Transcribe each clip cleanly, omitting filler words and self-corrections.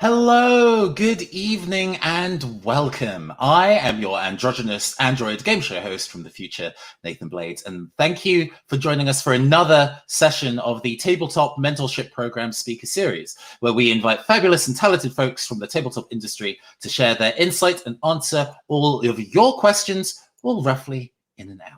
Hello, good evening, and welcome. I am your androgynous android game show host from the future, Nathan Blades, and thank you for joining us for another session of the Tabletop Mentorship Program Speaker Series, where we invite fabulous and talented folks from the tabletop industry to share their insight and answer all of your questions, all roughly in an hour.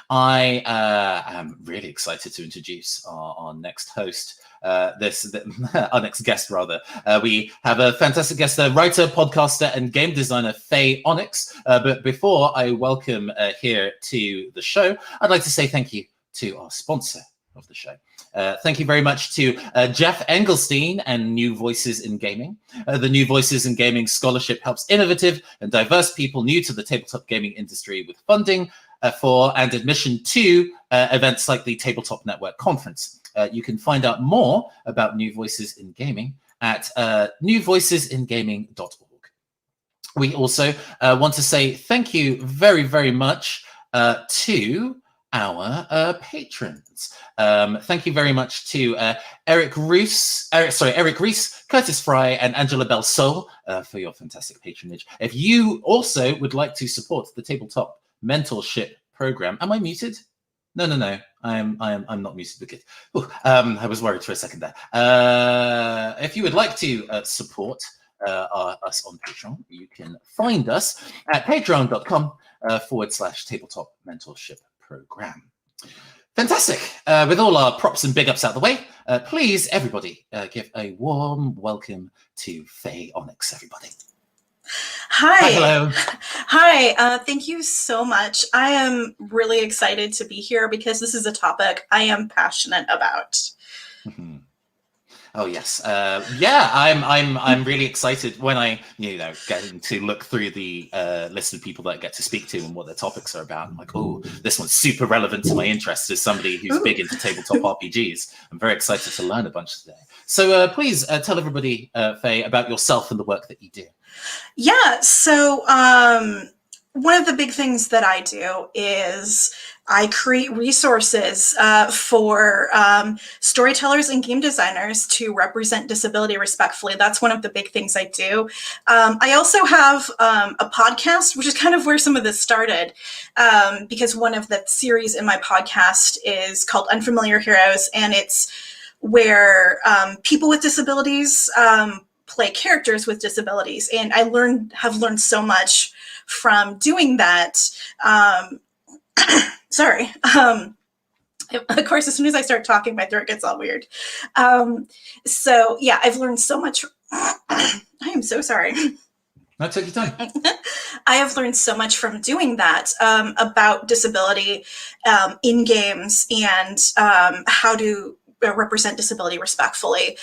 I am really excited to introduce our next host. Our next guest, rather. We have a fantastic guest, writer, podcaster, and game designer, Fay Onyx. But before I welcome here to the show, I'd like to say thank you to our sponsor of the show. Thank you very much to Jeff Engelstein and New Voices in Gaming. The New Voices in Gaming Scholarship helps innovative and diverse people new to the tabletop gaming industry with funding for and admission to events like the Tabletop Network Conference. You can find out more about New Voices in Gaming at newvoicesинgaming.org. We also want to say thank you very, very much to our patrons. Thank you very much to Eric Reese, Curtis Fry, and Angela Belsol for your fantastic patronage. If you also would like to support the Tabletop Mentorship Program, am I muted? No. I'm not muted. But good. I was worried for a second there. If you would like to support us on Patreon, you can find us at patreon.com/tabletop mentorship program. Fantastic. With all our props and big ups out the way, please, everybody, give a warm welcome to Fay Onyx, everybody. Hi. Hello. Hi. Thank you so much. I am really excited to be here because this is a topic I am passionate about. Mm-hmm. Oh yes, yeah. I'm really excited when I getting to look through the list of people that I get to speak to and what their topics are about. I'm like, oh, this one's super relevant to my interests as somebody who's big into tabletop RPGs. I'm very excited to learn a bunch today. So please tell everybody, Faye, about yourself and the work that you do. Yeah. So one of the big things that I do is I create resources for storytellers and game designers to represent disability respectfully. That's one of the big things I do. I also have a podcast, which is kind of where some of this started, because one of the series in my podcast is called Unfamiliar Heroes, and it's where people with disabilities play characters with disabilities. And I have learned so much from doing that. Sorry. Of course, as soon as I start talking, my throat gets all weird. So yeah, I've learned so much. I am so sorry. No, take your time. I have learned so much from doing that about disability in games and how to represent disability respectfully.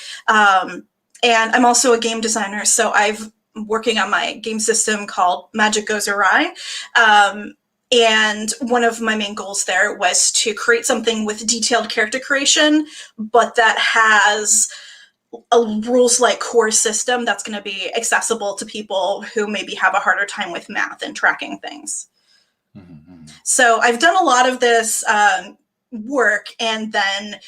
And I'm also a game designer, so I've working on my game system called Magic Goes Awry. And one of my main goals there was to create something with detailed character creation, but that has a rules-like core system that's going to be accessible to people who maybe have a harder time with math and tracking things. Mm-hmm. So I've done a lot of this work and then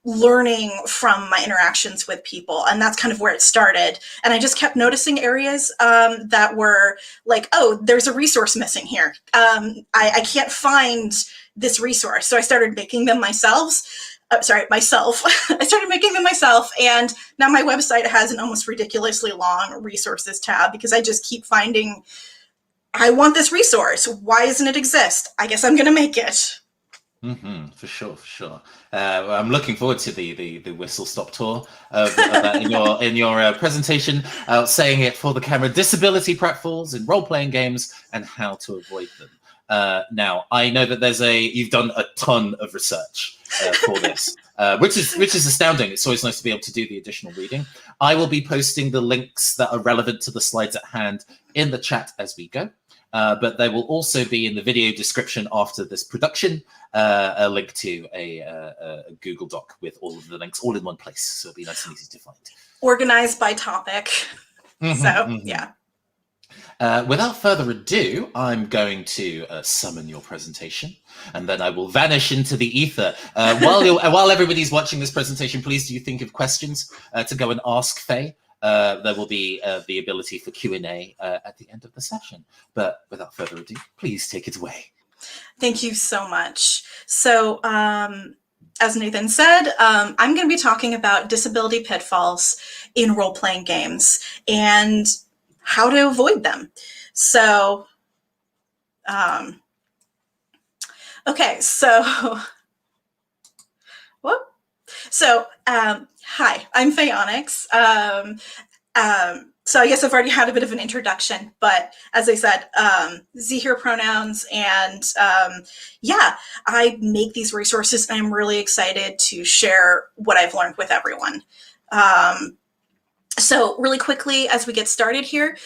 learning from my interactions with people. And that's kind of where it started. And I just kept noticing areas that were like, oh, there's a resource missing here. I can't find this resource. So I started making them myself. I started making them myself. And now my website has an almost ridiculously long resources tab because I just keep finding, I want this resource. Why doesn't it exist? I guess I'm going to make it. Mm-hmm, for sure. I'm looking forward to the whistle stop tour of that in your presentation, saying it for the camera: disability pratfalls in role-playing games and how to avoid them. Now, I know that you've done a ton of research for this, which is astounding. It's always nice to be able to do the additional reading. I will be posting the links that are relevant to the slides at hand in the chat as we go. But there will also be in the video description after this production a link to a Google Doc with all of the links all in one place. So it'll be nice and easy to find. Organized by topic. Yeah. Without further ado, I'm going to summon your presentation, and then I will vanish into the ether. While everybody's watching this presentation, please do you think of questions to go and ask Faye there will be the ability for Q&A at the end of the session. But without further ado, please take it away. Thank you so much. So as Nathan said, I'm going to be talking about disability pitfalls in role-playing games and how to avoid them. So, okay, so, whoop. So, hi, I'm Fay Onyx. So I guess I've already had a bit of an introduction, but as I said, Z here pronouns, and yeah, I make these resources and I'm really excited to share what I've learned with everyone. So really quickly, as we get started here,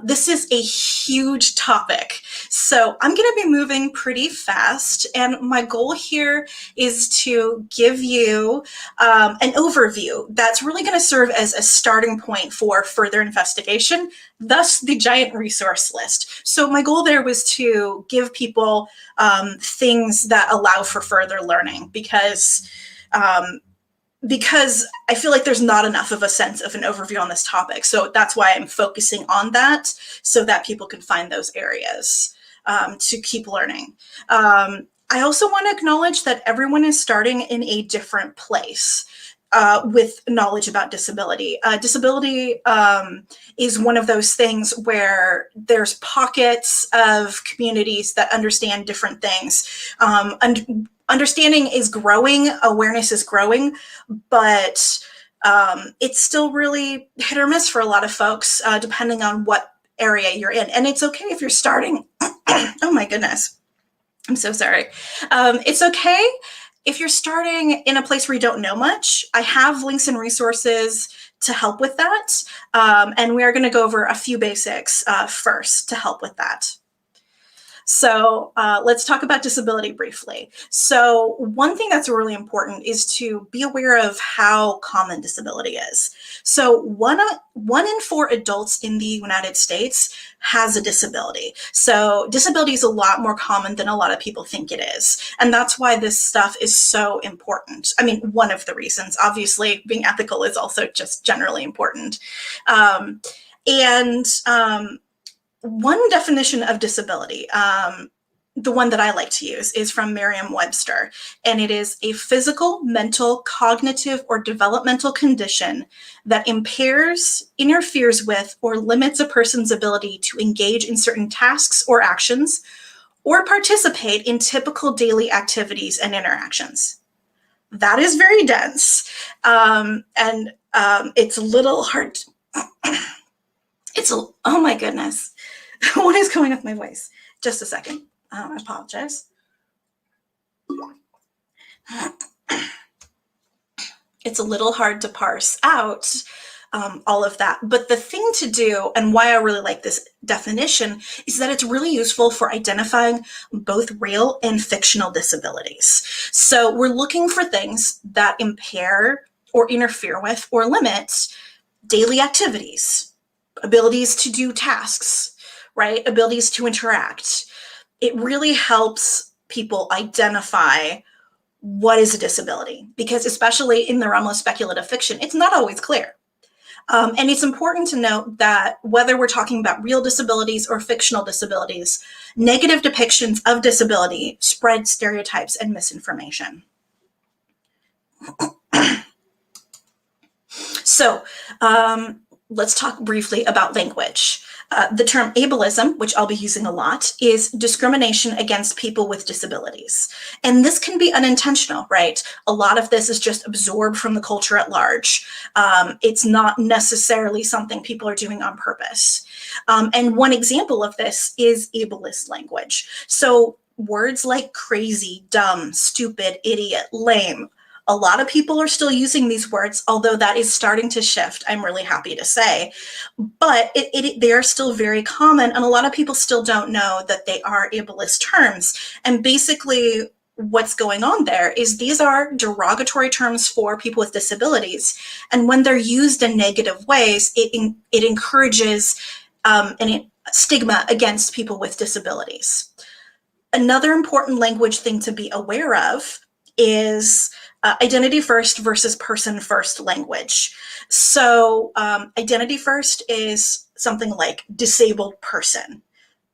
this is a huge topic. So I'm going to be moving pretty fast. And my goal here is to give you an overview that's really going to serve as a starting point for further investigation, thus the giant resource list. So my goal there was to give people things that allow for further learning, because I feel like there's not enough of a sense of an overview on this topic. So that's why I'm focusing on that, so that people can find those areas to keep learning. I also want to acknowledge that everyone is starting in a different place with knowledge about disability. Disability is one of those things where there's pockets of communities that understand different things. Understanding is growing, awareness is growing, but it's still really hit or miss for a lot of folks, depending on what area you're in. And it's okay if you're starting, oh my goodness, I'm so sorry. It's okay if you're starting in a place where you don't know much. I have links and resources to help with that. And we are going to go over a few basics first to help with that. So let's talk about disability briefly. So one thing that's really important is to be aware of how common disability is. So one in 4 adults in the United States has a disability. So disability is a lot more common than a lot of people think it is. And that's why this stuff is so important. I mean, one of the reasons. Obviously, being ethical is also just generally important. One definition of disability, the one that I like to use, is from Merriam-Webster, and it is a physical, mental, cognitive, or developmental condition that impairs, interferes with, or limits a person's ability to engage in certain tasks or actions, or participate in typical daily activities and interactions. That is very dense, and it's a little hard to, oh my goodness. What is going with my voice? Just a second. I apologize. It's a little hard to parse out all of that. But the thing to do, and why I really like this definition, is that it's really useful for identifying both real and fictional disabilities. So we're looking for things that impair or interfere with or limit daily activities, abilities to do tasks, right? Abilities to interact. It really helps people identify what is a disability, because especially in the realm of speculative fiction, it's not always clear. And it's important to note that whether we're talking about real disabilities or fictional disabilities, negative depictions of disability spread stereotypes and misinformation. So let's talk briefly about language. The term ableism, which I'll be using a lot, is discrimination against people with disabilities. And this can be unintentional, right? A lot of this is just absorbed from the culture at large. It's not necessarily something people are doing on purpose. And one example of this is ableist language. So words like crazy, dumb, stupid, idiot, lame, a lot of people are still using these words, although that is starting to shift, I'm really happy to say. But they are still very common, and a lot of people still don't know that they are ableist terms. And basically, what's going on there is these are derogatory terms for people with disabilities. And when they're used in negative ways, it encourages stigma against people with disabilities. Another important language thing to be aware of is identity first versus person first language. So identity first is something like disabled person.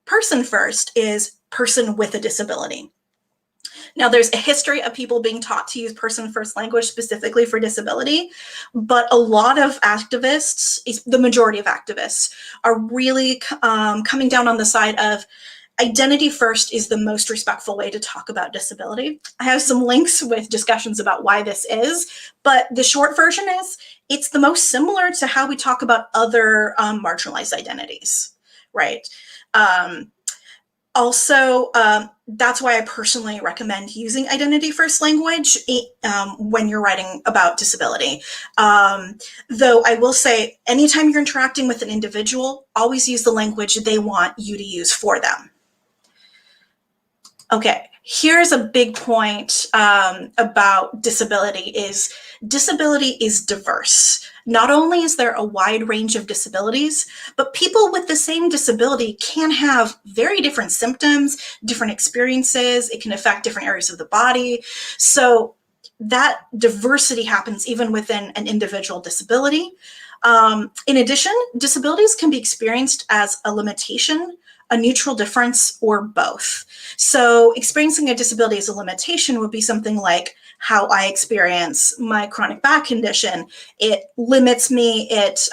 Person first is person with a disability. Now, there's a history of people being taught to use person first language specifically for disability, but a lot of activists, the majority of activists, are really coming down on the side of identity first is the most respectful way to talk about disability. I have some links with discussions about why this is, but the short version is it's the most similar to how we talk about other marginalized identities, right? Also, that's why I personally recommend using identity first language when you're writing about disability. Though I will say, anytime you're interacting with an individual, always use the language they want you to use for them. Okay, here's a big point about disability is diverse. Not only is there a wide range of disabilities, but people with the same disability can have very different symptoms, different experiences. It can affect different areas of the body. So that diversity happens even within an individual disability. In addition, disabilities can be experienced as a limitation, a neutral difference, or both. So experiencing a disability as a limitation would be something like how I experience my chronic back condition. It limits me, it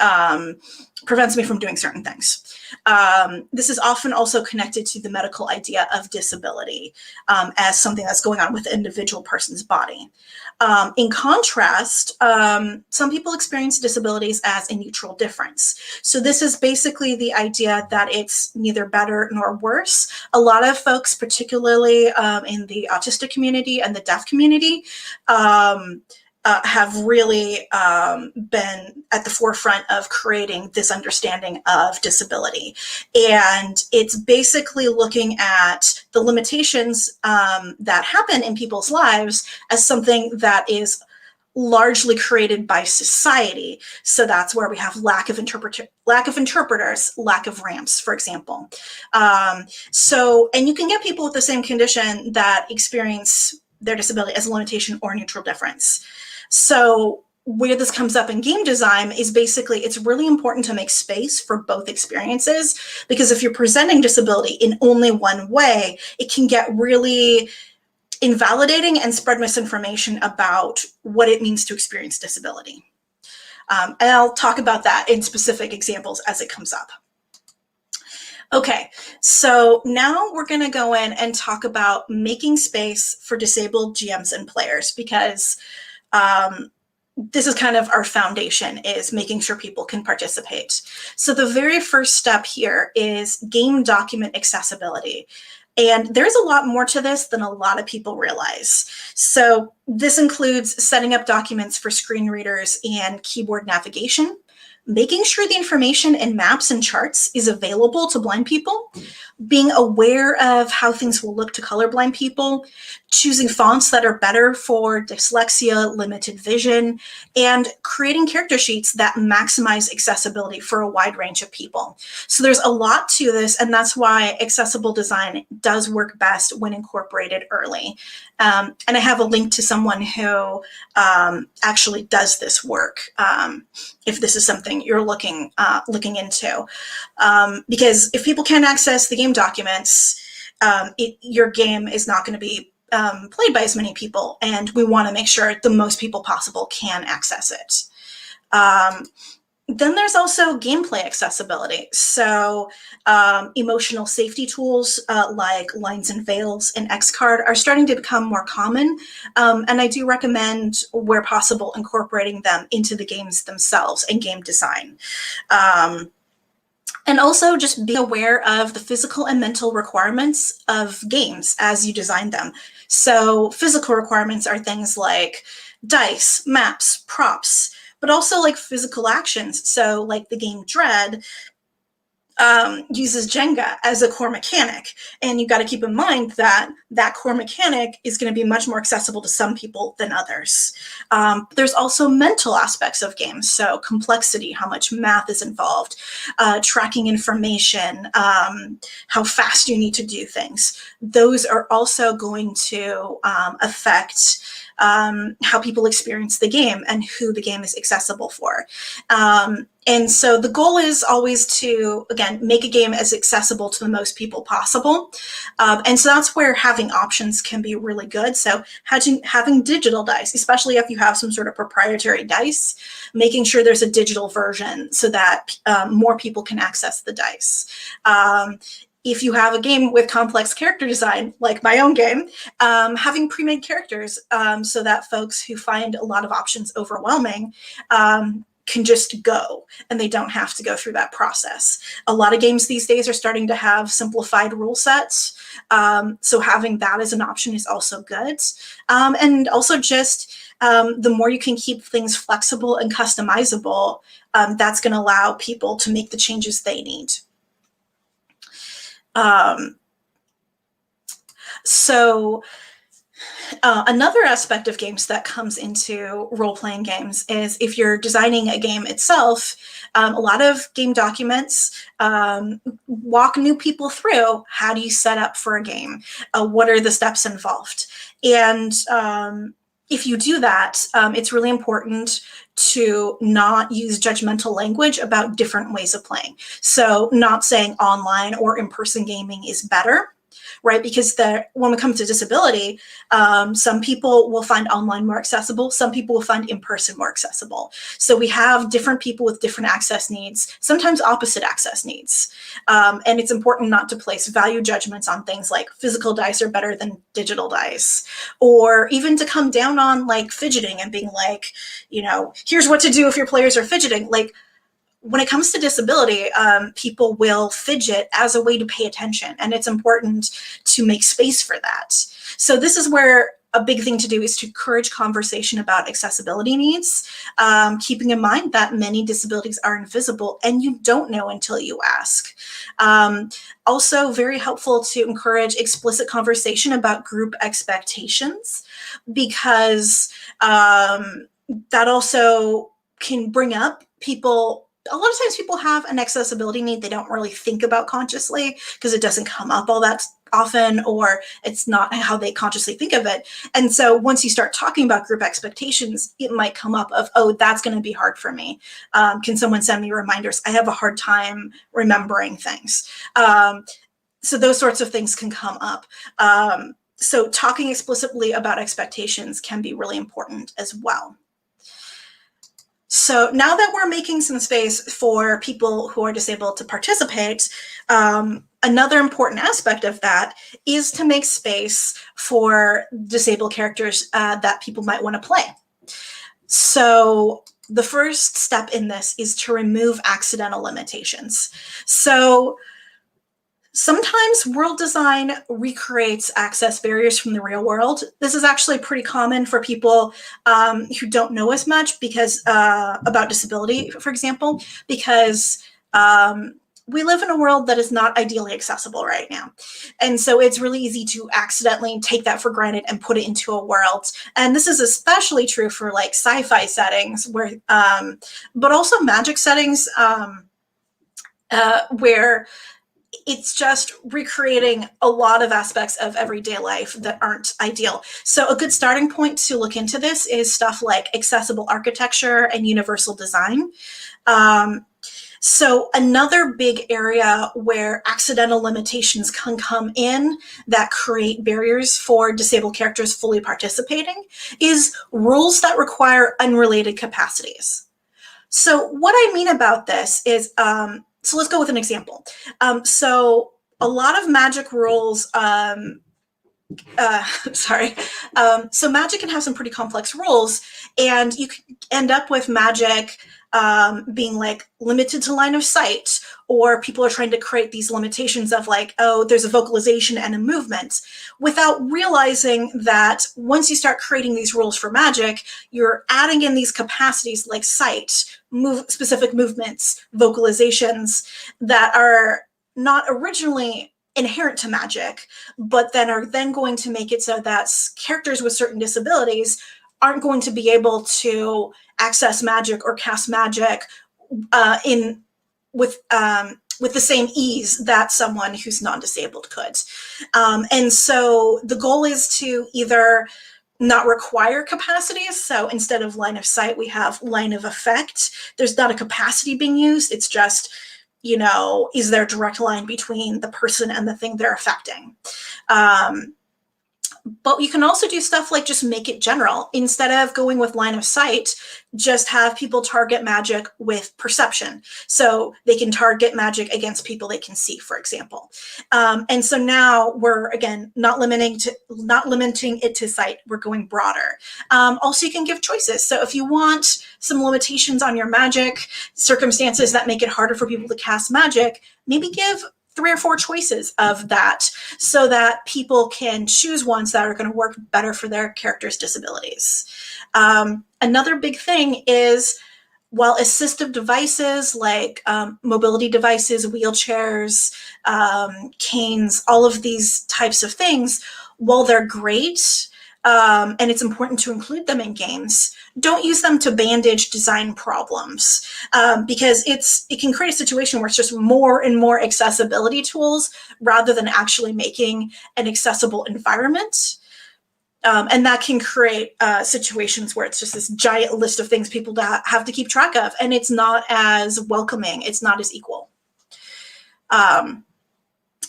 prevents me from doing certain things. This is often also connected to the medical idea of disability as something that's going on with an individual person's body. In contrast, some people experience disabilities as a neutral difference. So this is basically the idea that it's neither better nor worse. A lot of folks, particularly in the autistic community and the deaf community, have really been at the forefront of creating this understanding of disability. And it's basically looking at the limitations that happen in people's lives as something that is largely created by society. So that's where we have lack of interpreters, lack of ramps, for example. And you can get people with the same condition that experience their disability as a limitation or neutral difference. So where this comes up in game design is basically it's really important to make space for both experiences, because if you're presenting disability in only one way, it can get really invalidating and spread misinformation about what it means to experience disability. And I'll talk about that in specific examples as it comes up. Okay, so now we're going to go in and talk about making space for disabled GMs and players, because this is kind of our foundation, is making sure people can participate. So the very first step here is game document accessibility. And there's a lot more to this than a lot of people realize. So this includes setting up documents for screen readers and keyboard navigation, making sure the information in maps and charts is available to blind people, being aware of how things will look to colorblind people, choosing fonts that are better for dyslexia, limited vision, and creating character sheets that maximize accessibility for a wide range of people. So there's a lot to this, and that's why accessible design does work best when incorporated early. And I have a link to someone who actually does this work, if this is something you're looking into. Because if people can't access the game documents, your game is not going to be played by as many people, and we want to make sure the most people possible can access it. Then there's also gameplay accessibility. So emotional safety tools like lines and veils and X-Card are starting to become more common. And I do recommend, where possible, incorporating them into the games themselves and game design. And also just be aware of the physical and mental requirements of games as you design them. So physical requirements are things like dice, maps, props, but also like physical actions. So like the game Dread uses Jenga as a core mechanic. And you've got to keep in mind that that core mechanic is going to be much more accessible to some people than others. There's also mental aspects of games. So complexity, how much math is involved, tracking information, how fast you need to do things. Those are also going to affect how people experience the game and who the game is accessible for. And so the goal is always to, again, make a game as accessible to the most people possible. And so that's where having options can be really good. So having digital dice, especially if you have some sort of proprietary dice, making sure there's a digital version so that more people can access the dice. If you have a game with complex character design, like my own game, having pre-made characters so that folks who find a lot of options overwhelming can just go and they don't have to go through that process. A lot of games these days are starting to have simplified rule sets. So having that as an option is also good. And also just the more you can keep things flexible and customizable, that's going to allow people to make the changes they need. Another aspect of games that comes into role-playing games is if you're designing a game itself, a lot of game documents walk new people through how do you set up for a game, what are the steps involved. And if you do that, it's really important to not use judgmental language about different ways of playing. So not saying online or in-person gaming is better, right? Because when it comes to disability, some people will find online more accessible. Some people will find in-person more accessible. So we have different people with different access needs, sometimes opposite access needs. And it's important not to place value judgments on things like physical dice are better than digital dice, or even to come down on like fidgeting and being like, here's what to do if your players are fidgeting. Like, when it comes to disability, people will fidget as a way to pay attention, and it's important to make space for that. So this is where a big thing to do is to encourage conversation about accessibility needs, keeping in mind that many disabilities are invisible and you don't know until you ask. Also very helpful to encourage explicit conversation about group expectations, because that also can bring up people. A lot of times people have an accessibility need they don't really think about consciously because it doesn't come up all that often, or it's not how they consciously think of it. And so once you start talking about group expectations, it might come up of, oh, that's going to be hard for me. Can someone send me reminders? I have a hard time remembering things. So those sorts of things can come up. So talking explicitly about expectations can be really important as well. So now that we're making some space for people who are disabled to participate, another important aspect of that is to make space for disabled characters that people might want to play. So the first step in this is to remove accidental limitations. So sometimes world design recreates access barriers from the real world. This is actually pretty common for people who don't know as much because about disability, for example, because we live in a world that is not ideally accessible right now. And so it's really easy to accidentally take that for granted and put it into a world. And this is especially true for like sci-fi settings, where, but also magic settings where it's just recreating a lot of aspects of everyday life that aren't ideal. So a good starting point to look into this is stuff like accessible architecture and universal design. So another big area where accidental limitations can come in that create barriers for disabled characters fully participating is rules that require unrelated capacities. So what I mean about this is, so let's go with an example. So a lot of magic rules, so magic can have some pretty complex rules, and you can end up with magic being like limited to line of sight, or people are trying to create these limitations of like, oh, there's a vocalization and a movement, without realizing that once you start creating these rules for magic, you're adding in these capacities like sight, specific movements, vocalizations that are not originally inherent to magic, but then are then going to make it so that characters with certain disabilities aren't going to be able to access magic or cast magic with the same ease that someone who's non-disabled could. And so the goal is to either not require capacities. So instead of line of sight, we have line of effect. There's not a capacity being used. It's just, is there a direct line between the person and the thing they're affecting? But you can also do stuff like just make it general. Instead of going with line of sight, just have people target magic with perception. So they can target magic against people they can see, for example. And so now we're, again, not limiting it to sight. We're going broader. Also, you can give choices. So if you want some limitations on your magic, circumstances that make it harder for people to cast magic, maybe give 3 or 4 choices of that so that people can choose ones that are going to work better for their character's disabilities. Another big thing is, while assistive devices like mobility devices, wheelchairs, canes, all of these types of things, while they're great, and it's important to include them in games, don't use them to bandage design problems, because it can create a situation where it's just more and more accessibility tools rather than actually making an accessible environment. And that can create situations where it's just this giant list of things people have to keep track of, and it's not as welcoming, it's not as equal.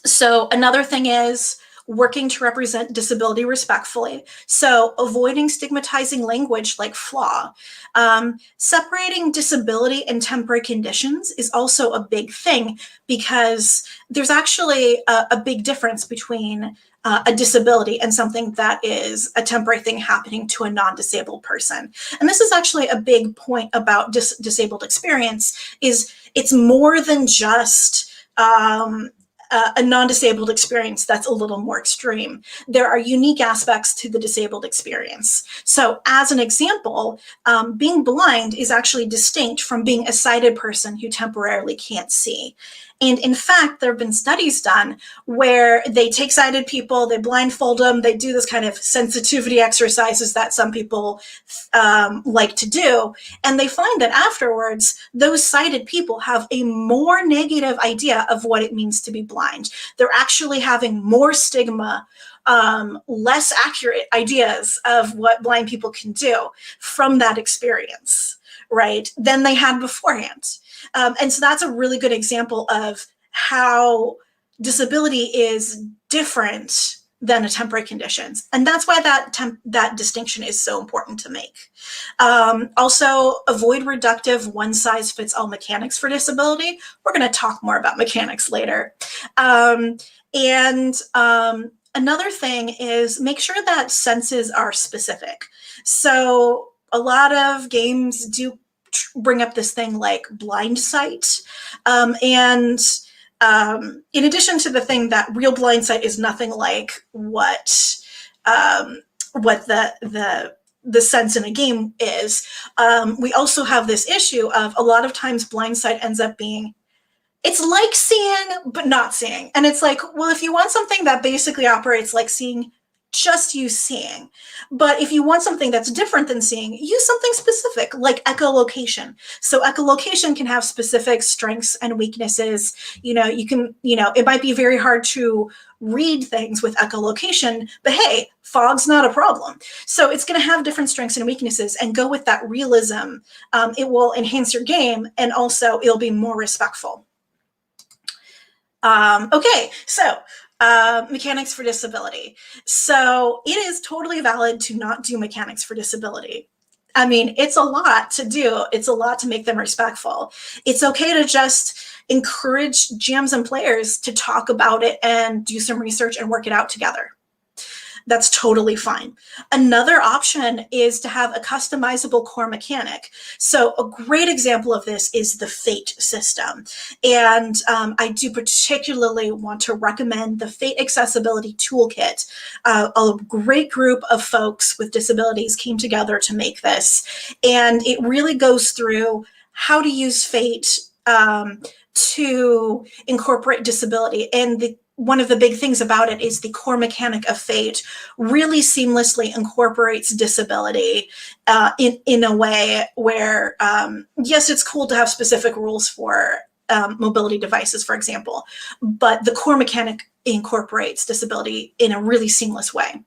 So another thing is working to represent disability respectfully. So avoiding stigmatizing language like flaw. Separating disability and temporary conditions is also a big thing, because there's actually a big difference between a disability and something that is a temporary thing happening to a non-disabled person. And this is actually a big point about disabled experience, is it's more than just a non-disabled experience that's a little more extreme. There are unique aspects to the disabled experience. So as an example, being blind is actually distinct from being a sighted person who temporarily can't see. And in fact, there have been studies done where they take sighted people, they blindfold them, they do this kind of sensitivity exercises that some people like to do. And they find that afterwards, those sighted people have a more negative idea of what it means to be blind. They're actually having more stigma, less accurate ideas of what blind people can do from that experience, right, than they had beforehand. And so that's a really good example of how disability is different than a temporary conditions. And that's why that distinction is so important to make. Also, avoid reductive one-size-fits-all mechanics for disability. We're going to talk more about mechanics later. Another thing is make sure that senses are specific. So a lot of games do bring up this thing like blind sight. In addition to the thing that real blind sight is nothing like what the sense in a game is, we also have this issue of a lot of times blind sight ends up being, it's like seeing, but not seeing. And it's like, well, if you want something that basically operates like seeing, just use seeing. But if you want something that's different than seeing, use something specific like echolocation. So echolocation can have specific strengths and weaknesses. It might be very hard to read things with echolocation, but hey, fog's not a problem. So it's going to have different strengths and weaknesses, and go with that realism. It will enhance your game, and also it'll be more respectful. Okay, so mechanics for disability. So it is totally valid to not do mechanics for disability. I mean, it's a lot to do. It's a lot to make them respectful. It's okay to just encourage GMs and players to talk about it and do some research and work it out together. That's totally fine. Another option is to have a customizable core mechanic. So a great example of this is the Fate system. And I do particularly want to recommend the Fate Accessibility Toolkit. A great group of folks with disabilities came together to make this. And it really goes through how to use Fate to incorporate disability. And one of the big things about it is the core mechanic of Fate really seamlessly incorporates disability in a way where, yes, it's cool to have specific rules for mobility devices, for example, but the core mechanic incorporates disability in a really seamless way.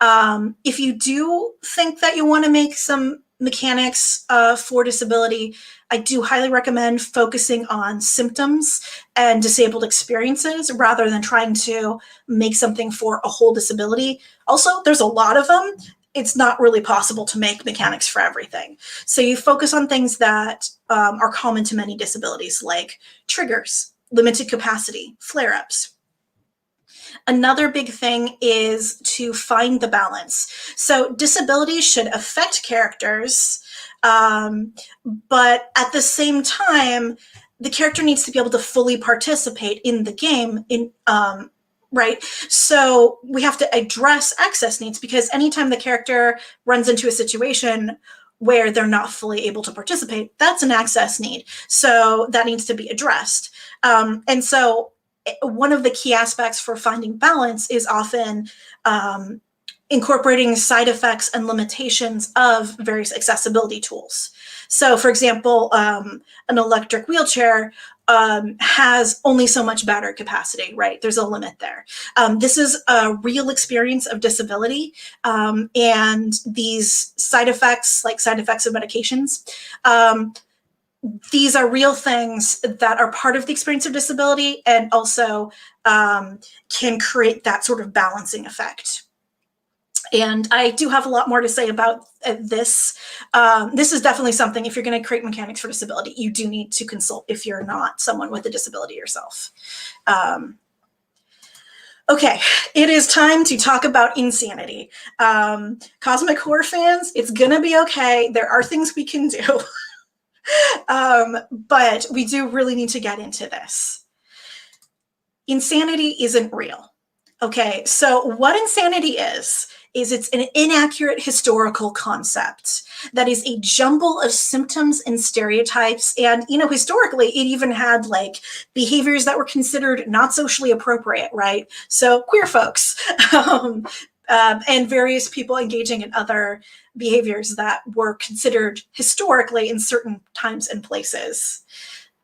If you do think that you want to make some mechanics for disability, I do highly recommend focusing on symptoms and disabled experiences rather than trying to make something for a whole disability. Also, there's a lot of them. It's not really possible to make mechanics for everything. So you focus on things that are common to many disabilities, like triggers, limited capacity, flare-ups. Another big thing is to find the balance. So disability should affect characters, but at the same time, the character needs to be able to fully participate in the game, right? So we have to address access needs, because anytime the character runs into a situation where they're not fully able to participate, that's an access need. So that needs to be addressed. And so one of the key aspects for finding balance is often incorporating side effects and limitations of various accessibility tools. So, for example, an electric wheelchair has only so much battery capacity, right? There's a limit there. This is a real experience of disability, and these side effects, like side effects of medications, these are real things that are part of the experience of disability, and also can create that sort of balancing effect. And I do have a lot more to say about this. This is definitely something, if you're going to create mechanics for disability, you do need to consult if you're not someone with a disability yourself. Okay, it is time to talk about insanity. Cosmic horror fans, it's going to be okay. There are things we can do. But we do really need to get into this. Insanity isn't real. Okay, so what insanity is it's an inaccurate historical concept that is a jumble of symptoms and stereotypes. And, historically, it even had like behaviors that were considered not socially appropriate, right? So queer folks and various people engaging in other behaviors that were considered historically in certain times and places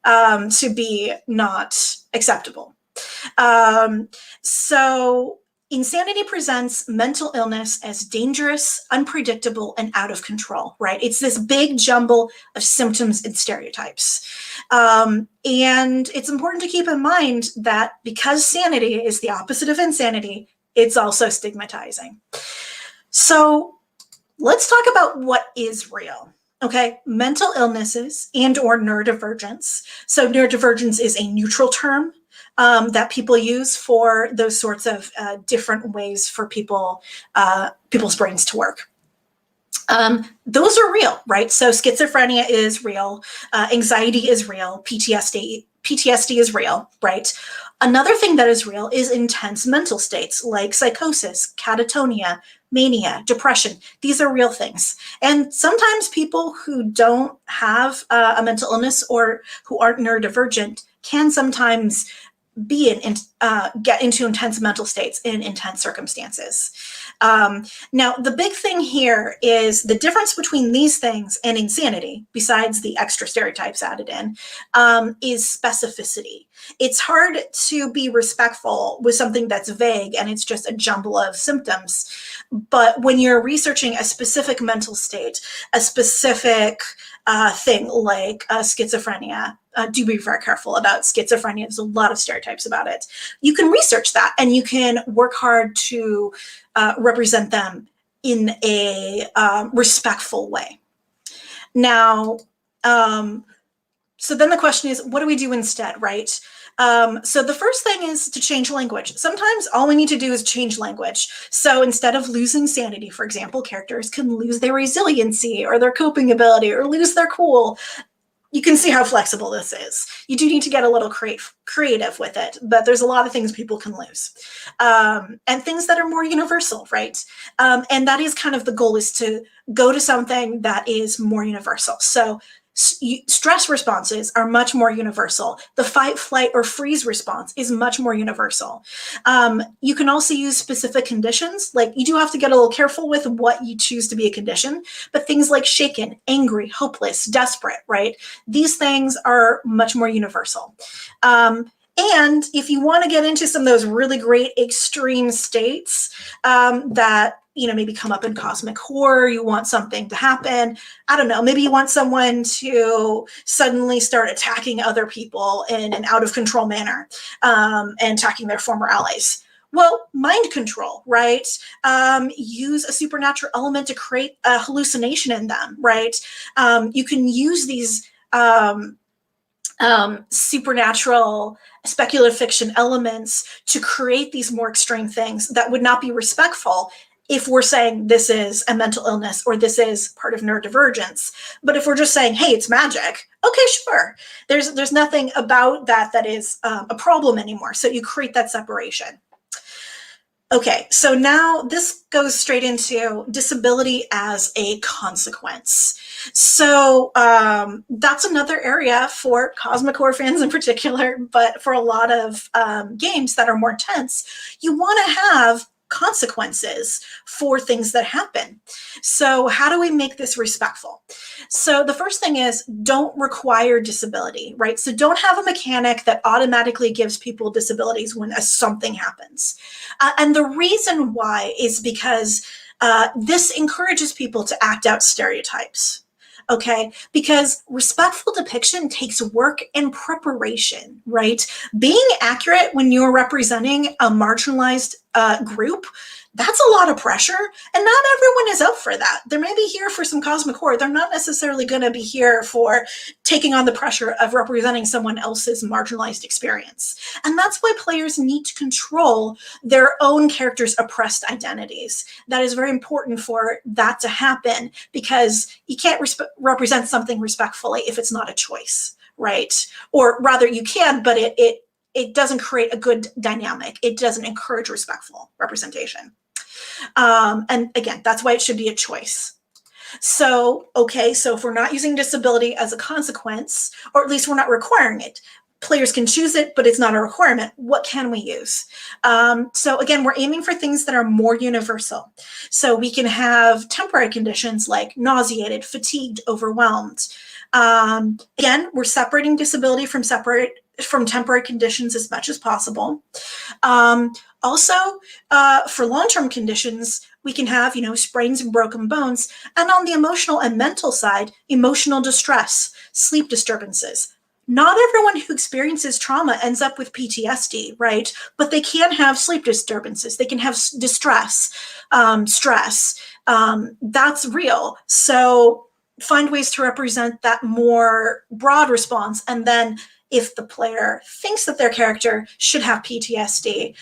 to be not acceptable. So insanity presents mental illness as dangerous, unpredictable, and out of control, right? It's this big jumble of symptoms and stereotypes. And it's important to keep in mind that because sanity is the opposite of insanity, it's also stigmatizing. So let's talk about what is real. Okay, mental illnesses and or neurodivergence. So neurodivergence is a neutral term that people use for those sorts of different ways for people's brains to work. Those are real, right? So schizophrenia is real, anxiety is real, PTSD is real, right? Another thing that is real is intense mental states like psychosis, catatonia, mania, depression. These are real things. And sometimes people who don't have a mental illness or who aren't neurodivergent can sometimes be get into intense mental states in intense circumstances. Now, the big thing here is the difference between these things and insanity, besides the extra stereotypes added in, is specificity. It's hard to be respectful with something that's vague and it's just a jumble of symptoms. But when you're researching a specific mental state, a specific thing like schizophrenia, do be very careful about schizophrenia. There's a lot of stereotypes about it. You can research that and you can work hard to represent them in a respectful way. Now, so then the question is, what do we do instead, right? So the first thing is to change language. Sometimes all we need to do is change language. So instead of losing sanity, for example, characters can lose their resiliency or their coping ability or lose their cool. You can see how flexible this is. You do need to get a little creative with it, but there's a lot of things people can lose. And things that are more universal, right? And that is kind of the goal, is to go to something that is more universal. So stress responses are much more universal. The fight, flight, or freeze response is much more universal. You can also use specific conditions. Like, you do have to get a little careful with what you choose to be a condition, but things like shaken, angry, hopeless, desperate, right? These things are much more universal. And if you want to get into some of those really great extreme states that maybe come up in cosmic horror, you want something to happen. I don't know, maybe you want someone to suddenly start attacking other people in an out of control manner and attacking their former allies. Well, mind control, right? Use a supernatural element to create a hallucination in them, right? You can use these supernatural speculative fiction elements to create these more extreme things that would not be respectful if we're saying this is a mental illness or this is part of neurodivergence. But if we're just saying, hey, it's magic, okay, sure. There's nothing about that is a problem anymore. So you create that separation. Okay, so now this goes straight into disability as a consequence. So that's another area for cosmic horror fans in particular, but for a lot of games that are more tense, you want to have consequences for things that happen. So how do we make this respectful? So the first thing is don't require disability, right? So don't have a mechanic that automatically gives people disabilities when something happens. And the reason why is because this encourages people to act out stereotypes. Okay, because respectful depiction takes work and preparation, right? Being accurate when you're representing a marginalized group, that's a lot of pressure, and not everyone is up for that. They may be here for some cosmic horror. They're not necessarily going to be here for taking on the pressure of representing someone else's marginalized experience. And that's why players need to control their own characters' oppressed identities. That is very important for that to happen, because you can't represent something respectfully if it's not a choice, right? Or rather, you can, but it doesn't create a good dynamic. It doesn't encourage respectful representation. And again, that's why it should be a choice. So, okay, so if we're not using disability as a consequence, or at least we're not requiring it, players can choose it, but it's not a requirement. What can we use? So again, we're aiming for things that are more universal. So we can have temporary conditions like nauseated, fatigued, overwhelmed. Again, we're separating disability from temporary conditions as much as possible. Also, for long-term conditions, we can have, sprains and broken bones. And on the emotional and mental side, emotional distress, sleep disturbances. Not everyone who experiences trauma ends up with PTSD, right? But they can have sleep disturbances. They can have distress, stress. That's real. So find ways to represent that more broad response. And then if the player thinks that their character should have PTSD,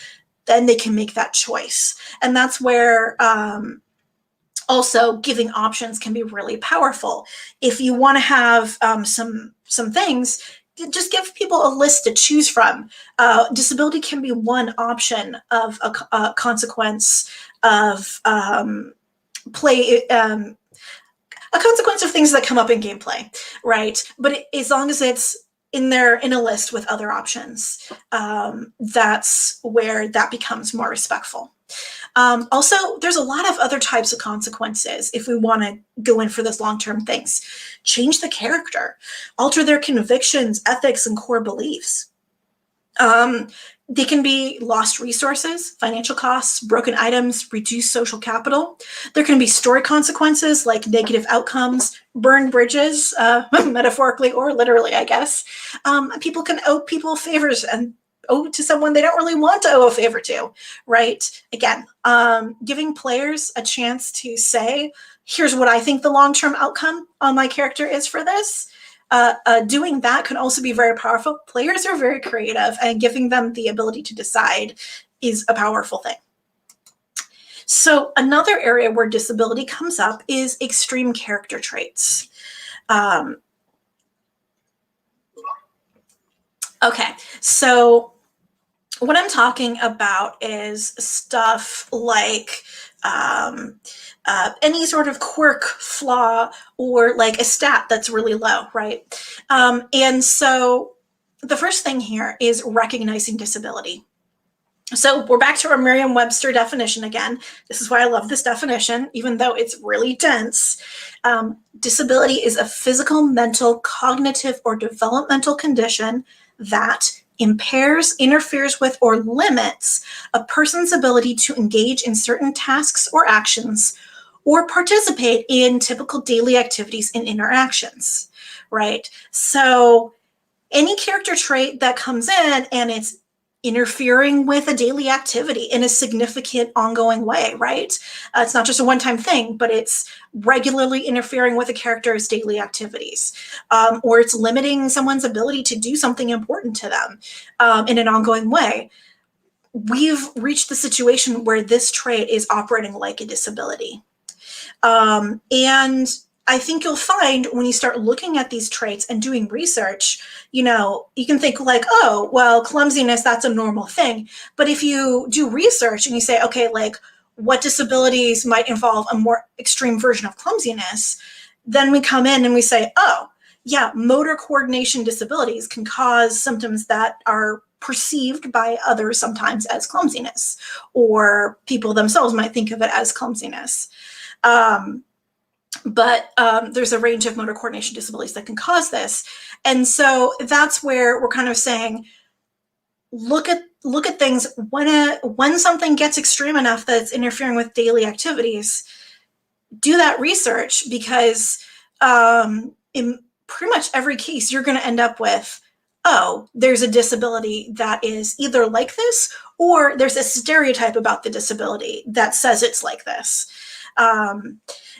then they can make that choice. And that's where also giving options can be really powerful. If you want to have some things, just give people a list to choose from. Disability can be one option of a consequence of play. A consequence of things that come up in gameplay, right? But as long as it's in a list with other options, that's where that becomes more respectful. Also, there's a lot of other types of consequences if we want to go in for those long-term things. Change the character, alter their convictions, ethics, and core beliefs. They can be lost resources, financial costs, broken items, reduced social capital. There can be story consequences like negative outcomes, burned bridges, metaphorically or literally, I guess. People can owe people favors and owe to someone they don't really want to owe a favor to, right? Again, giving players a chance to say, here's what I think the long-term outcome on my character is for this. Doing that can also be very powerful. Players are very creative, and giving them the ability to decide is a powerful thing. So another area where disability comes up is extreme character traits. Okay, so what I'm talking about is stuff like any sort of quirk, flaw, or like a stat that's really low, right? And so the first thing here is recognizing disability. So we're back to our Merriam-Webster definition again. This is why I love this definition, even though it's really dense. Disability is a physical, mental, cognitive, or developmental condition that impairs, interferes with, or limits a person's ability to engage in certain tasks or actions or participate in typical daily activities and interactions, right? So any character trait that comes in and it's interfering with a daily activity in a significant ongoing way, right? It's not just a one-time thing, but it's regularly interfering with a character's daily activities, or it's limiting someone's ability to do something important to them in an ongoing way. We've reached the situation where this trait is operating like a disability. And I think you'll find when you start looking at these traits and doing research, you can think like, oh, well, clumsiness, that's a normal thing. But if you do research and you say, okay, like what disabilities might involve a more extreme version of clumsiness, then we come in and we say, oh, yeah, motor coordination disabilities can cause symptoms that are perceived by others sometimes as clumsiness, or people themselves might think of it as clumsiness. But there's a range of motor coordination disabilities that can cause this. And so that's where we're kind of saying, look at things when something gets extreme enough that it's interfering with daily activities, do that research, because in pretty much every case, you're going to end up with, oh, there's a disability that is either like this, or there's a stereotype about the disability that says it's like this.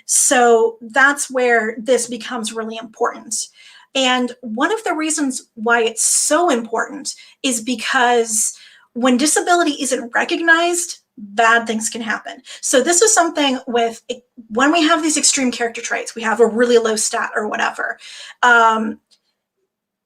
So that's where this becomes really important. And one of the reasons why it's so important is because when disability isn't recognized, bad things can happen. So this is something with, when we have these extreme character traits, we have a really low stat or whatever. A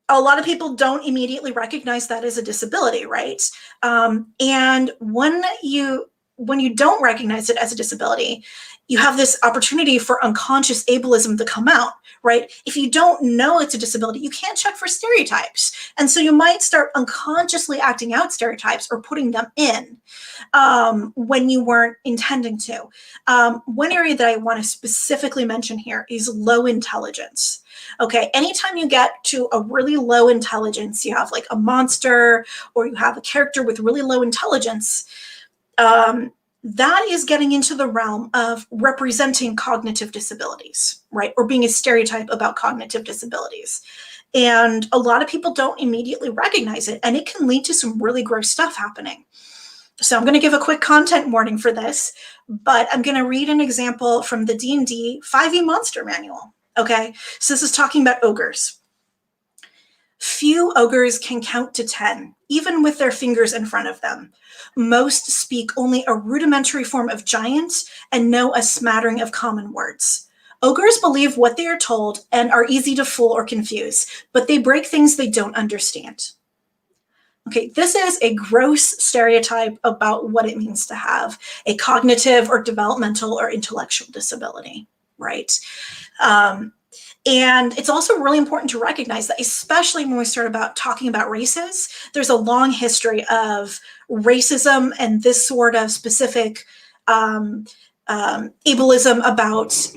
lot of people don't immediately recognize that as a disability, right? And when you don't recognize it as a disability, you have this opportunity for unconscious ableism to come out, right? If you don't know it's a disability, you can't check for stereotypes. And so you might start unconsciously acting out stereotypes or putting them in when you weren't intending to. One area that I want to specifically mention here is low intelligence. Okay, anytime you get to a really low intelligence, you have like a monster or you have a character with really low intelligence, that is getting into the realm of representing cognitive disabilities, right? Or being a stereotype about cognitive disabilities. And a lot of people don't immediately recognize it, and it can lead to some really gross stuff happening. So I'm going to give a quick content warning for this, but I'm going to read an example from the D&D 5e Monster Manual. Okay, so this is talking about ogres. Few ogres can count to 10, even with their fingers in front of them. Most speak only a rudimentary form of giant and know a smattering of common words. Ogres believe what they are told and are easy to fool or confuse, but they break things they don't understand. Okay, this is a gross stereotype about what it means to have a cognitive or developmental or intellectual disability, right? And it's also really important to recognize that, especially when we start talking about races, there's a long history of racism and this sort of specific ableism about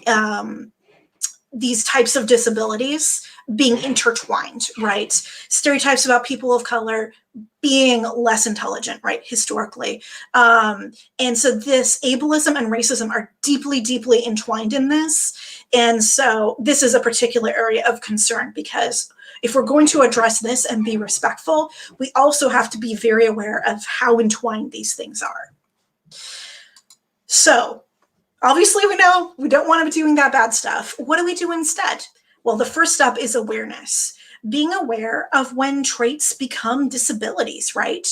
these types of disabilities being intertwined, right? Stereotypes about people of color being less intelligent, right, historically. And so this ableism and racism are deeply, deeply entwined in this. And so this is a particular area of concern, because if we're going to address this and be respectful, we also have to be very aware of how entwined these things are. So obviously we know we don't want to be doing that bad stuff. What do we do instead? Well, the first step is awareness. Being aware of when traits become disabilities, right?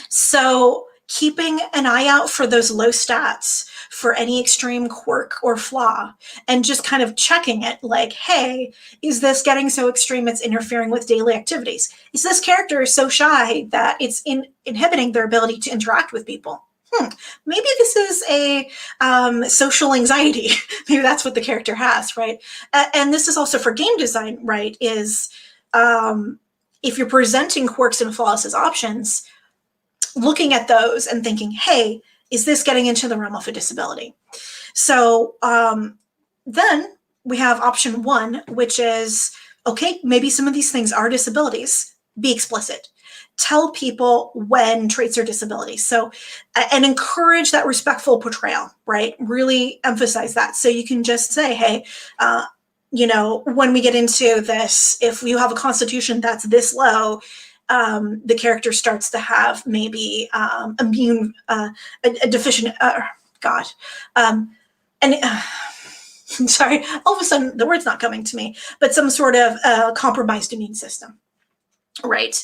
So keeping an eye out for those low stats, for any extreme quirk or flaw, and just kind of checking it like, hey, is this getting so extreme it's interfering with daily activities? Is this character so shy that it's inhibiting their ability to interact with people? Maybe this is a social anxiety. Maybe that's what the character has, right? And this is also for game design, right? Is if you're presenting quirks and flaws as options, looking at those and thinking, hey, is this getting into the realm of a disability? So then we have option one, which is, okay, maybe some of these things are disabilities. be explicit. Tell people when traits are disabilities. So, and encourage that respectful portrayal, right? Really emphasize that. So you can just say, hey, when we get into this, if you have a constitution that's this low, the character starts to have maybe immune, a deficient, sorry, all of a sudden the word's not coming to me, but some sort of compromised immune system. Right.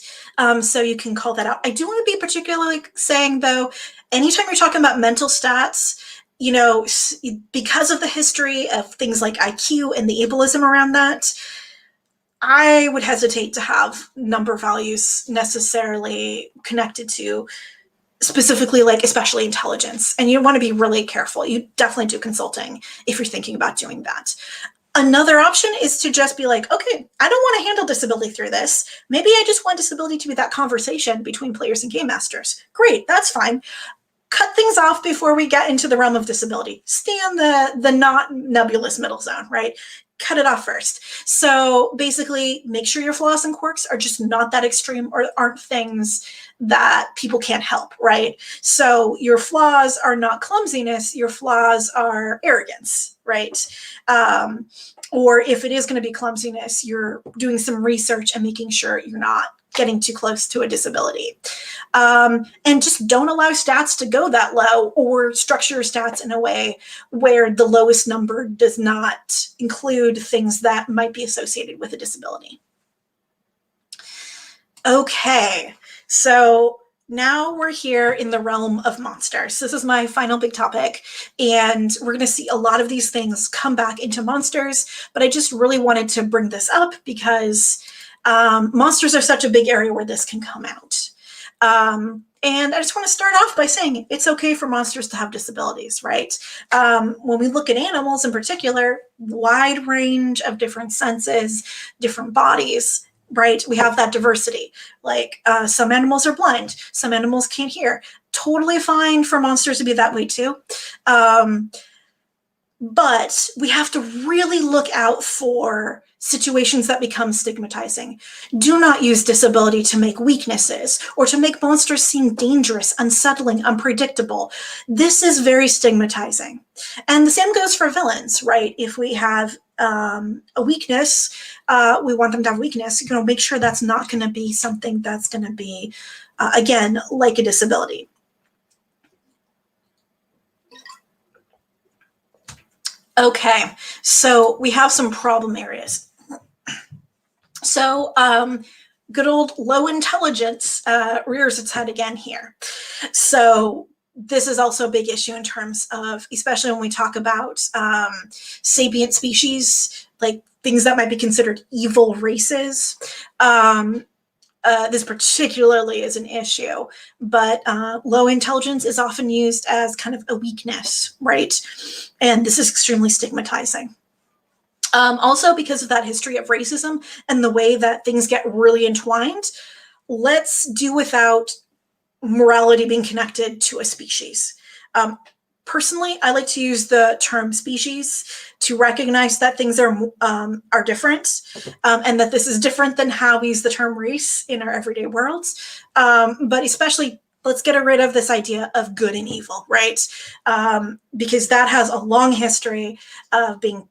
So you can call that out. I do want to be particularly saying, though, anytime you're talking about mental stats, because of the history of things like IQ and the ableism around that, I would hesitate to have number values necessarily connected to specifically, like, especially intelligence. And you want to be really careful. You definitely do consulting if you're thinking about doing that. Another option is to just be like, okay, I don't want to handle disability through this. Maybe I just want disability to be that conversation between players and game masters. Great, that's fine. Cut things off before we get into the realm of disability. Stay on the not nebulous middle zone, right? Cut it off first. So basically, make sure your flaws and quirks are just not that extreme or aren't things that people can't help, right? So your flaws are not clumsiness, your flaws are arrogance, right? Or if it is going to be clumsiness, you're doing some research and making sure you're not getting too close to a disability. And just don't allow stats to go that low, or structure your stats in a way where the lowest number does not include things that might be associated with a disability. Okay, so now we're here in the realm of monsters. This is my final big topic, and we're going to see a lot of these things come back into monsters, but I just really wanted to bring this up because monsters are such a big area where this can come out. And I just want to start off by saying it's okay for monsters to have disabilities, right? When we look at animals in particular, wide range of different senses, different bodies, right? We have that diversity. Like some animals are blind, some animals can't hear. Totally fine for monsters to be that way too. But we have to really look out for situations that become stigmatizing. Do not use disability to make weaknesses or to make monsters seem dangerous, unsettling, unpredictable. This is very stigmatizing. And the same goes for villains, right? If we have a weakness, we want them to have weakness, make sure that's not going to be something that's going to be, again, like a disability. Okay, so we have some problem areas. So good old low intelligence rears its head again here. So this is also a big issue in terms of, especially when we talk about sapient species, like things that might be considered evil races. This particularly is an issue, but low intelligence is often used as kind of a weakness, right? And this is extremely stigmatizing. Also, because of that history of racism and the way that things get really entwined, let's do without morality being connected to a species. Personally, I like to use the term species to recognize that things are different, and that this is different than how we use the term race in our everyday worlds. But especially, let's get rid of this idea of good and evil, right? Because that has a long history of being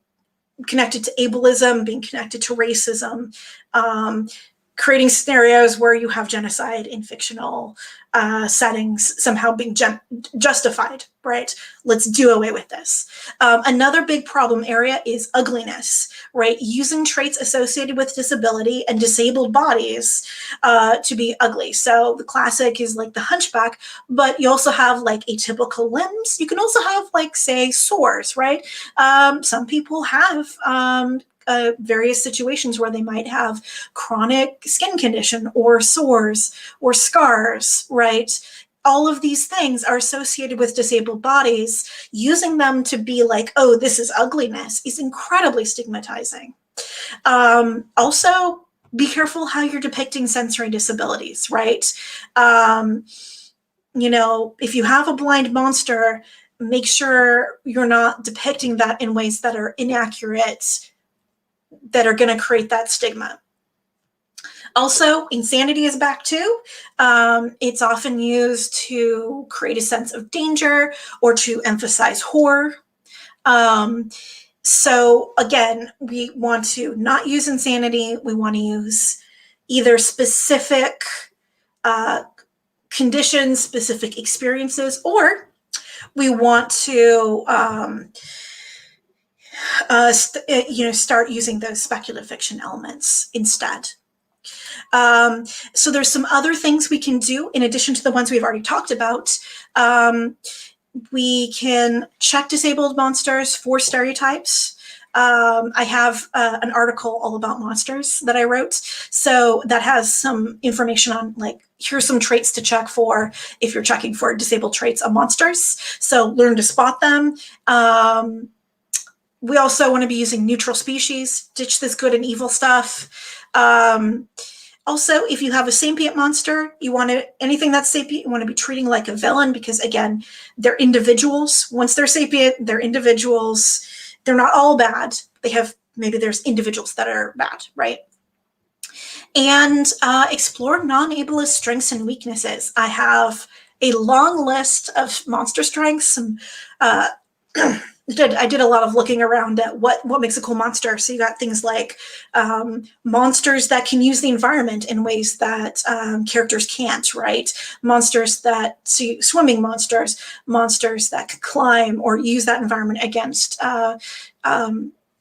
connected to ableism, being connected to racism, creating scenarios where you have genocide in fictional settings somehow being justified, right? Let's do away with this. Another big problem area is ugliness, right? Using traits associated with disability and disabled bodies to be ugly. So the classic is like the hunchback, but you also have like atypical limbs. You can also have, like, say, sores, right? Some people have various situations where they might have chronic skin condition or sores or scars, right? All of these things are associated with disabled bodies. Using them to be like, oh, this is ugliness, is incredibly stigmatizing. Also, be careful how you're depicting sensory disabilities, right? If you have a blind monster, make sure you're not depicting that in ways that are inaccurate, that are going to create that stigma. Also, insanity is back too. It's often used to create a sense of danger or to emphasize horror. So again, we want to not use insanity. We want to use either specific conditions, specific experiences, or we want to start using those speculative fiction elements instead. So there's some other things we can do in addition to the ones we've already talked about. We can check disabled monsters for stereotypes. I have an article all about monsters that I wrote. So that has some information on, like, here's some traits to check for if you're checking for disabled traits of monsters. So learn to spot them. We also want to be using neutral species, ditch this good and evil stuff. Also, if you have a sapient monster, you want to, anything that's sapient, you want to be treating like a villain because, again, they're individuals. Once they're sapient, they're individuals. They're not all bad. They have, maybe there's individuals that are bad, right? And explore non-ableist strengths and weaknesses. I have a long list of monster strengths. And, I did a lot of looking around at what makes a cool monster. So you got things like monsters that can use the environment in ways that characters can't, right? Monsters that, swimming monsters, monsters that can climb or use that environment against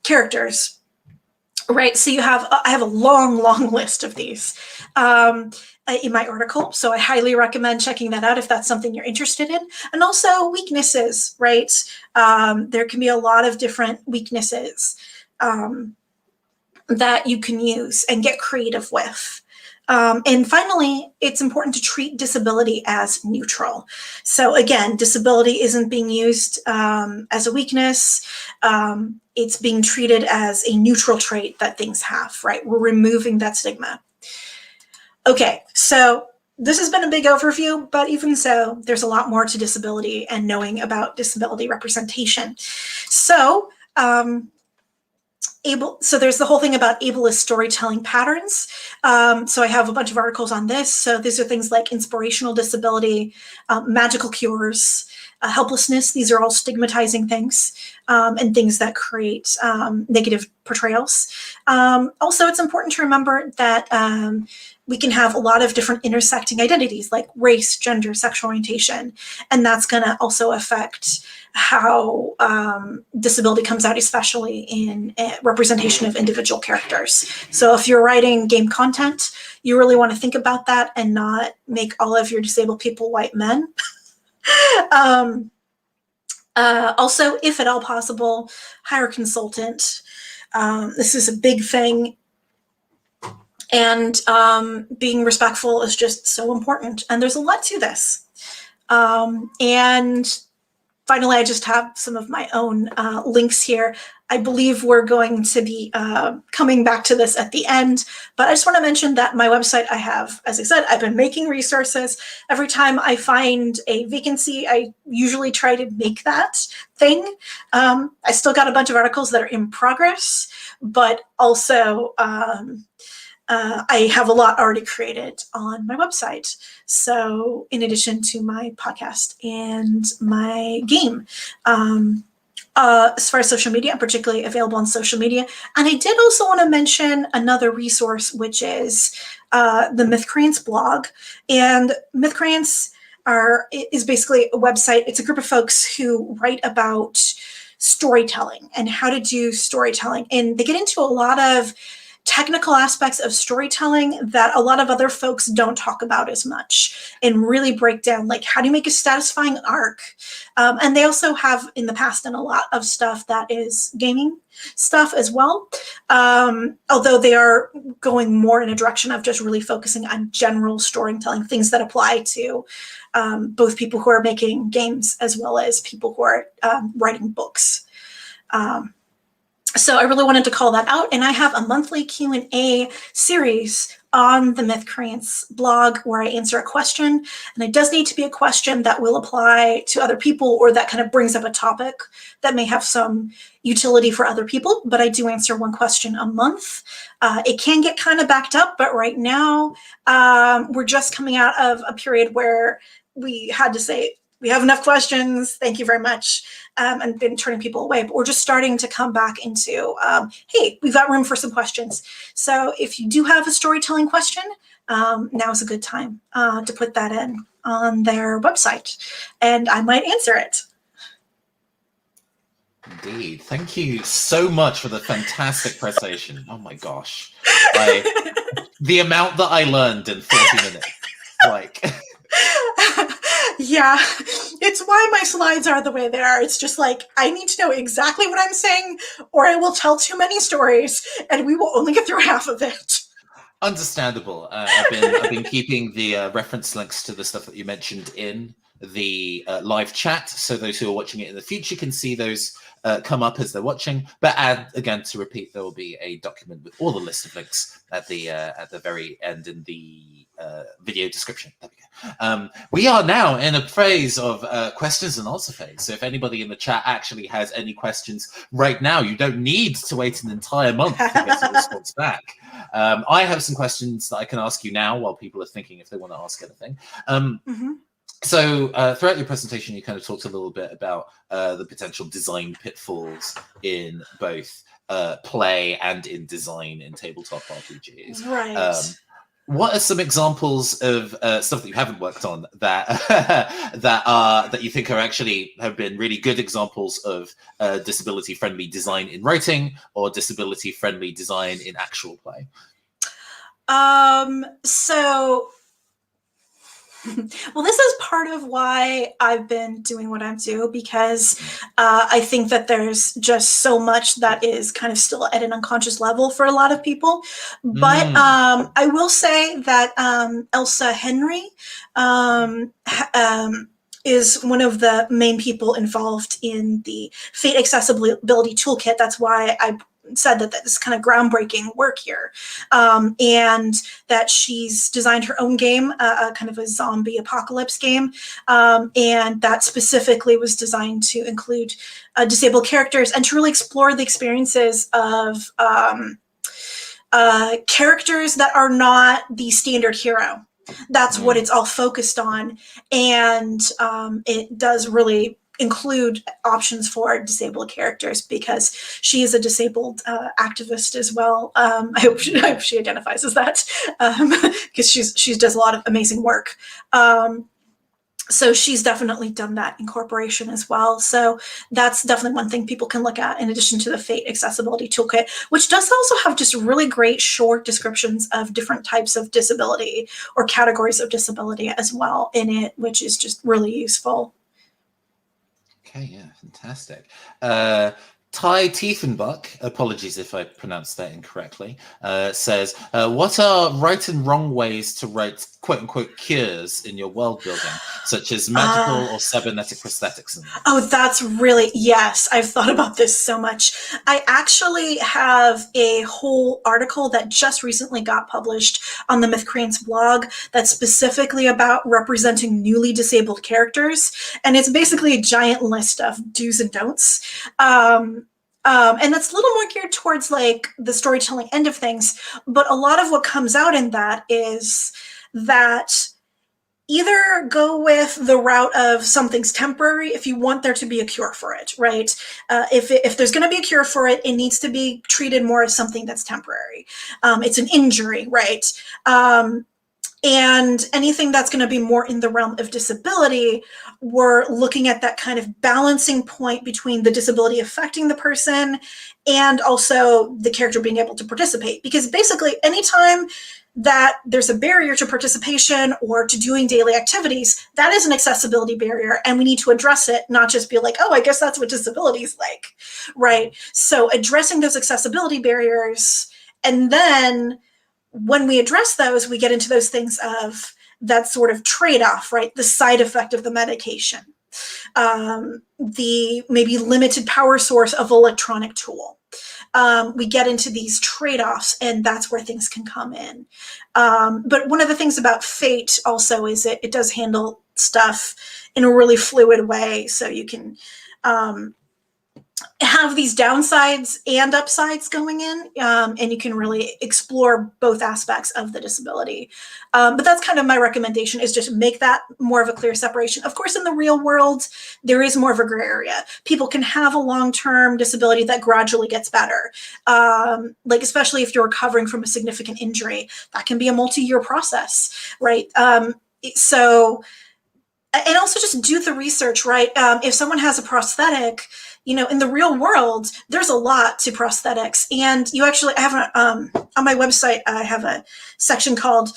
characters, right? So I have a long list of these in my article. So I highly recommend checking that out if that's something you're interested in. And also weaknesses, right? There can be a lot of different weaknesses that you can use and get creative with. And finally, it's important to treat disability as neutral. So again, disability isn't being used as a weakness. It's being treated as a neutral trait that things have, right? We're removing that stigma. Okay, so this has been a big overview, but even so, there's a lot more to disability and knowing about disability representation. So, so there's the whole thing about ableist storytelling patterns. So I have a bunch of articles on this. So these are things like inspirational disability, magical cures, helplessness. These are all stigmatizing things and things that create negative portrayals. Also, it's important to remember that we can have a lot of different intersecting identities like race, gender, sexual orientation, and that's going to also affect how disability comes out, especially in representation of individual characters. So if you're writing game content, you really want to think about that and not make all of your disabled people white men. Also, if at all possible, hire a consultant. This is a big thing. And being respectful is just so important. And there's a lot to this. And finally, I just have some of my own links here. I believe we're going to be coming back to this at the end, but I just want to mention that my website, I have, as I said, I've been making resources. Every time I find a vacancy, I usually try to make that thing. I still got a bunch of articles that are in progress, but also I have a lot already created on my website. So in addition to my podcast and my game, as far as social media, I'm particularly available on social media. And I did also want to mention another resource, which is the Mythcrants blog. And Mythcrants is basically a website. It's a group of folks who write about storytelling and how to do storytelling. And they get into a lot of technical aspects of storytelling that a lot of other folks don't talk about as much and really break down, like, how do you make a satisfying arc? And they also have in the past done a lot of stuff that is gaming stuff as well. Although they are going more in a direction of just really focusing on general storytelling, things that apply to both people who are making games as well as people who are writing books. So I really wanted to call that out, and I have a monthly Q&A series on the Mythcrants blog where I answer a question, and it does need to be a question that will apply to other people or that kind of brings up a topic that may have some utility for other people, but I do answer one question a month. It can get kind of backed up, but right now we're just coming out of a period where we had to say, we have enough questions, thank you very much, and been turning people away. But we're just starting to come back into, hey, we've got room for some questions. So if you do have a storytelling question, now's a good time to put that in on their website, and I might answer it. Indeed. Thank you so much for the fantastic presentation. Oh my gosh. The amount that I learned in 40 minutes, like... Yeah, it's why my slides are the way they are. It's just like, I need to know exactly what I'm saying, or I will tell too many stories, and we will only get through half of it. Understandable. I've been keeping the reference links to the stuff that you mentioned in the live chat, so those who are watching it in the future can see those come up as they're watching. But again, to repeat, there will be a document with all the list of links at the very end in the video description. There we go. We are now in a phase of questions and answer phase. So if anybody in the chat actually has any questions right now, you don't need to wait an entire month to get a response back. I have some questions that I can ask you now while people are thinking if they want to ask anything. So throughout your presentation, you kind of talked a little bit about the potential design pitfalls in both play and in design in tabletop RPGs. Right. What are some examples of stuff that you haven't worked on that that you think are actually have been really good examples of disability-friendly design in writing or disability-friendly design in actual play? So, well, this is part of why I've been doing what I'm doing, because I think that there's just so much that is kind of still at an unconscious level for a lot of people. But I will say that Elsa Henry is one of the main people involved in the Fate Accessibility Toolkit. That's why I said that this kind of groundbreaking work here, and that she's designed her own game, kind of a zombie apocalypse game, and that specifically was designed to include disabled characters and to really explore the experiences of characters that are not the standard hero. That's what it's all focused on, and it does really include options for disabled characters because she is a disabled activist as well. I hope she identifies as that, because she does a lot of amazing work. So she's definitely done that incorporation as well. So that's definitely one thing people can look at in addition to the Fate Accessibility Toolkit, which does also have just really great short descriptions of different types of disability or categories of disability as well in it, which is just really useful. Okay, yeah, fantastic. Ty Tiefenbach, apologies if I pronounced that incorrectly, says, what are right and wrong ways to write quote-unquote cures in your world building, such as magical or cybernetic prosthetics? Oh, that's really, yes, I've thought about this so much. I actually have a whole article that just recently got published on the Mythcrants blog that's specifically about representing newly disabled characters. And it's basically a giant list of do's and don'ts. And that's a little more geared towards like the storytelling end of things. But a lot of what comes out in that is that either go with the route of something's temporary if you want there to be a cure for it, right? If there's going to be a cure for it, it needs to be treated more as something that's temporary. It's an injury, right? And anything that's going to be more in the realm of disability, we're looking at that kind of balancing point between the disability affecting the person and also the character being able to participate. Because basically, anytime that there's a barrier to participation or to doing daily activities, that is an accessibility barrier, and we need to address it, not just be like, oh, I guess that's what disability is like, right? So addressing those accessibility barriers, and then when we address those, we get into those things of that sort of trade-off, right? The side effect of the medication, the maybe limited power source of electronic tool. we get into these trade-offs, and that's where things can come in. But one of the things about Fate also is it does handle stuff in a really fluid way, so you can have these downsides and upsides going in, and you can really explore both aspects of the disability. But that's kind of my recommendation, is just make that more of a clear separation. Of course, in the real world, there is more of a gray area. People can have a long-term disability that gradually gets better. Like, especially if you're recovering from a significant injury, that can be a multi-year process, right? So, and also just do the research, right? If someone has a prosthetic, you know, in the real world, there's a lot to prosthetics. And you actually, I have on my website, I have a section called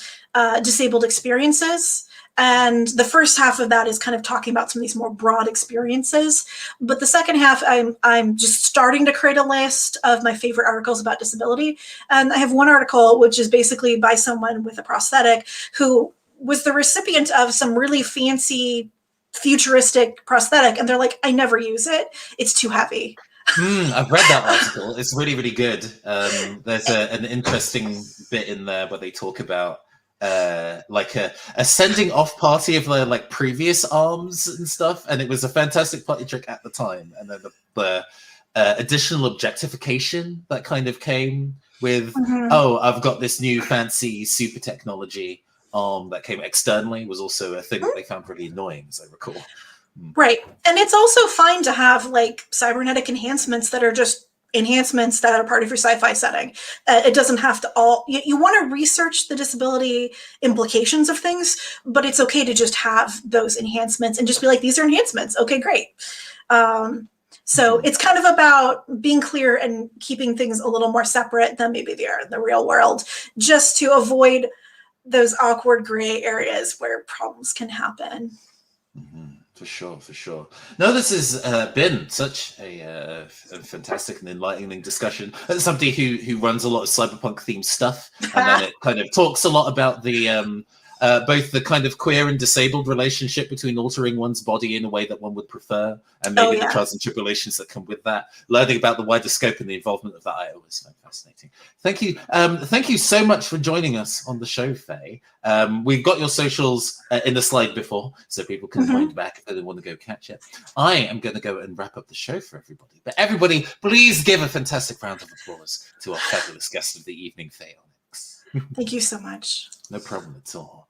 Disabled Experiences. And the first half of that is kind of talking about some of these more broad experiences. But the second half, I'm just starting to create a list of my favorite articles about disability. And I have one article, which is basically by someone with a prosthetic who was the recipient of some really fancy futuristic prosthetic, and they're like, I never use it, it's too heavy. I've read that article. It's really, really good. There's an interesting bit in there where they talk about like a sending off party of the like previous arms and stuff, and it was a fantastic party trick at the time. And then the additional objectification that kind of came with, oh, I've got this new fancy super technology that came externally, was also a thing that they found really annoying, as I recall. Right. And it's also fine to have like cybernetic enhancements that are just enhancements that are part of your sci-fi setting. It doesn't have to all, you want to research the disability implications of things, but it's okay to just have those enhancements and just be like, these are enhancements. Okay, great. So it's kind of about being clear and keeping things a little more separate than maybe they are in the real world, just to avoid those awkward gray areas where problems can happen. For sure, for sure. No, this has been such a fantastic and enlightening discussion. As somebody who runs a lot of cyberpunk themed stuff, and then it kind of talks a lot about the both the kind of queer and disabled relationship between altering one's body in a way that one would prefer, and maybe the trials and tribulations that come with that. Learning about the wider scope and the involvement of that, I always find fascinating. Thank you. Thank you so much for joining us on the show, Faye. We've got your socials in the slide before, so people can wind back if they want to go catch it. I am going to go and wrap up the show for everybody. But everybody, please give a fantastic round of applause to our fabulous guest of the evening, Fay Onyx. Thank you so much. No problem at all.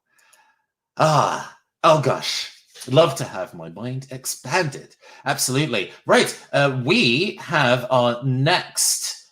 Oh gosh. Love to have my mind expanded. Absolutely. Right. We have our next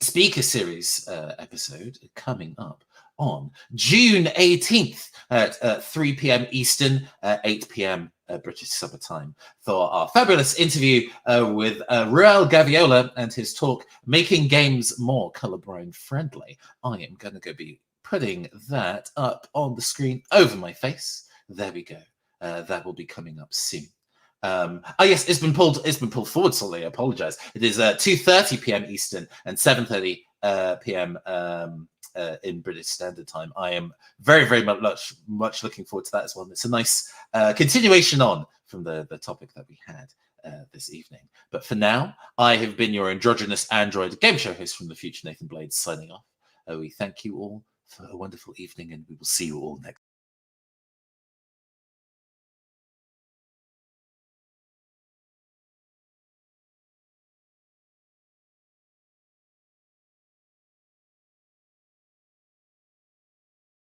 speaker series episode coming up on June 18th at 3 p.m. Eastern, 8 p.m. British Summer Time, for our fabulous interview with Ruel Gaviola and his talk, Making Games More Colorblind Friendly. I am going to go be putting that up on the screen over my face. There we go. That will be coming up soon. Yes, it's been pulled forward slightly. I apologize. It is 2:30 p.m. Eastern and 7:30 p.m. In British Standard Time. I am very, very much looking forward to that as well. It's a nice continuation on from the topic that we had this evening. But for now, I have been your androgynous android game show host from the future, Nathan Blades, signing off. We thank you all for a wonderful evening, and we will see you all next